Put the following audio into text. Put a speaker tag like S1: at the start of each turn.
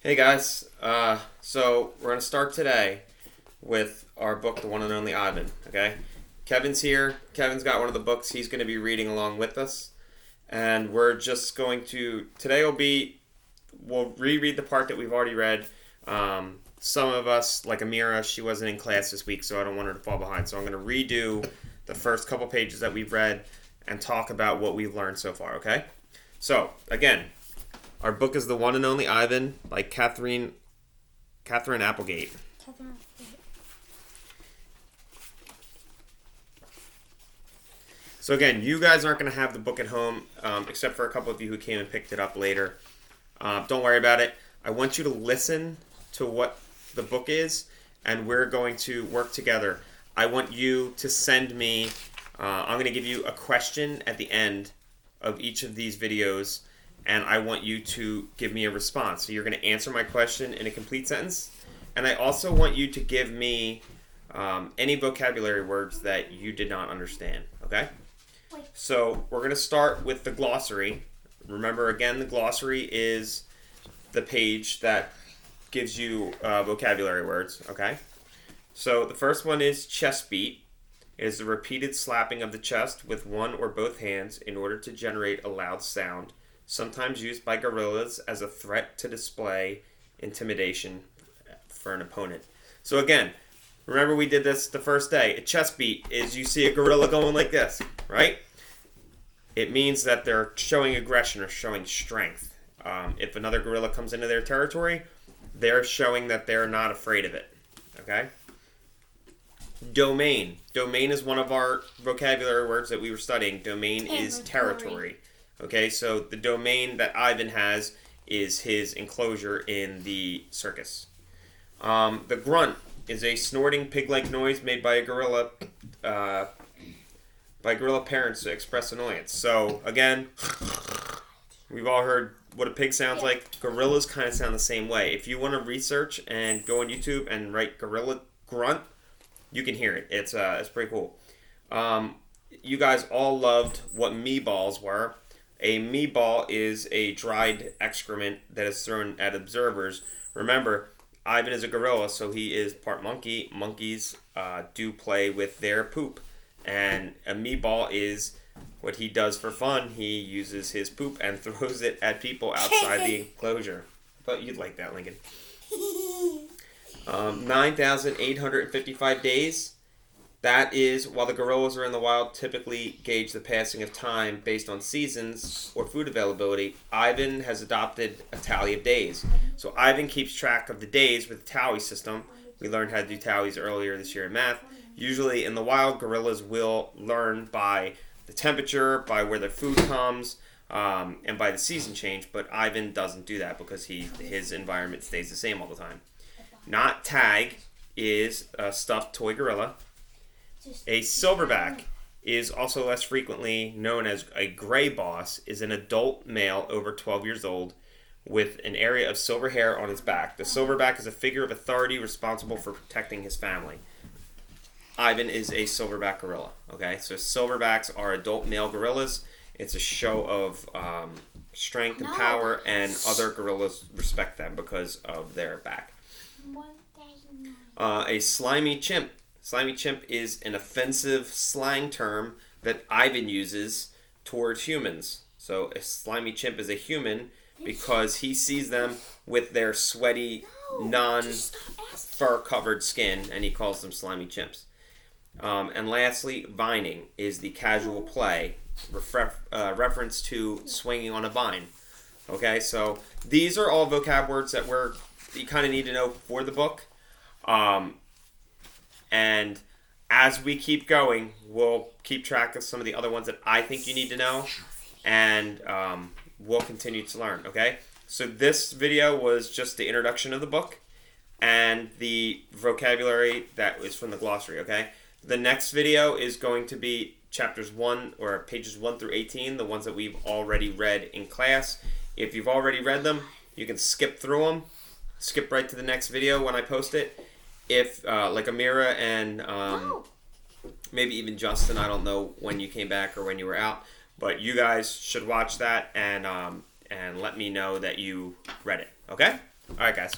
S1: Hey guys, so we're gonna start today with our book, The One and Only Ivan. Okay, Kevin's here. Kevin's got one of the books he's gonna be reading along with us, and we're just going to today will be we'll reread the part that we've already read. Some of us, like Amira, she wasn't in class this week, so I don't want her to fall behind. So I'm gonna redo the first couple pages that we've read and talk about what we've learned so far. Okay, so again. Our book is The One and Only Ivan by Catherine Applegate. So again, you guys aren't going to have the book at home, except for a couple of you who came and picked it up later. Don't worry about it. I want you to listen to what the book is, and we're going to work together. I want you to send me, I'm going to give you a question at the end of each of these videos, and I want you to give me a response. So you're going to answer my question in a complete sentence, and I also want you to give me any vocabulary words that you did not understand, okay? So we're going to start with the glossary. Remember, again, the glossary is the page that gives you vocabulary words, okay? So the first one is chest beat. It is the repeated slapping of the chest with one or both hands in order to generate a loud sound, sometimes used by gorillas as a threat to display intimidation for an opponent. So again, remember we did this the first day. A chest beat is you see a gorilla going like this, right? It means that they're showing aggression or showing strength. If another gorilla comes into their territory, they're showing that they're not afraid of it, okay? Domain. Domain is one of our vocabulary words that we were studying. Domain is territory. Okay, so the domain that Ivan has is his enclosure in the circus. The grunt is a snorting pig-like noise made by a gorilla, by gorilla parents to express annoyance. So again, we've all heard what a pig sounds like. Gorillas kind of sound the same way. If you want to research and go on YouTube and write gorilla grunt, you can hear it. It's pretty cool. You guys all loved what meatballs were. A meatball is a dried excrement that is thrown at observers. Remember, Ivan is a gorilla, so he is part monkey. Monkeys do play with their poop. And a meatball is what he does for fun. He uses his poop and throws it at people outside the enclosure. I thought you'd like that, Lincoln. 9,855 days. That is, while the gorillas are in the wild, typically gauge the passing of time based on seasons or food availability. Ivan has adopted a tally of days. So Ivan keeps track of the days with the tally system. We learned how to do tallies earlier this year in math. Usually in the wild, gorillas will learn by the temperature, by where their food comes, and by the season change. But Ivan doesn't do that because his environment stays the same all the time. Not tag is a stuffed toy gorilla. A silverback is also less frequently known as a gray boss, is an adult male over 12 years old with an area of silver hair on his back. The silverback is a figure of authority responsible for protecting his family. Ivan is a silverback gorilla. Okay, so silverbacks are adult male gorillas. It's a show of strength and power, and other gorillas respect them because of their back. A slimy chimp. Slimy chimp is an offensive slang term that Ivan uses towards humans. So a slimy chimp is a human because he sees them with their sweaty, non-fur covered skin, and he calls them slimy chimps. And lastly, vining is the casual play, reference to swinging on a vine. Okay, so these are all vocab words that you kind of need to know for the book. And as we keep going, we'll keep track of some of the other ones that I think you need to know, and we'll continue to learn, okay? So this video was just the introduction of the book and the vocabulary that is from the glossary, okay? The next video is going to be chapters 1 or pages 1 through 18, the ones that we've already read in class. If you've already read them, you can skip through them, skip right to the next video when I post it. If, like Amira and maybe even Justin, I don't know when you came back or when you were out, but you guys should watch that and let me know that you read it, okay? All right, guys.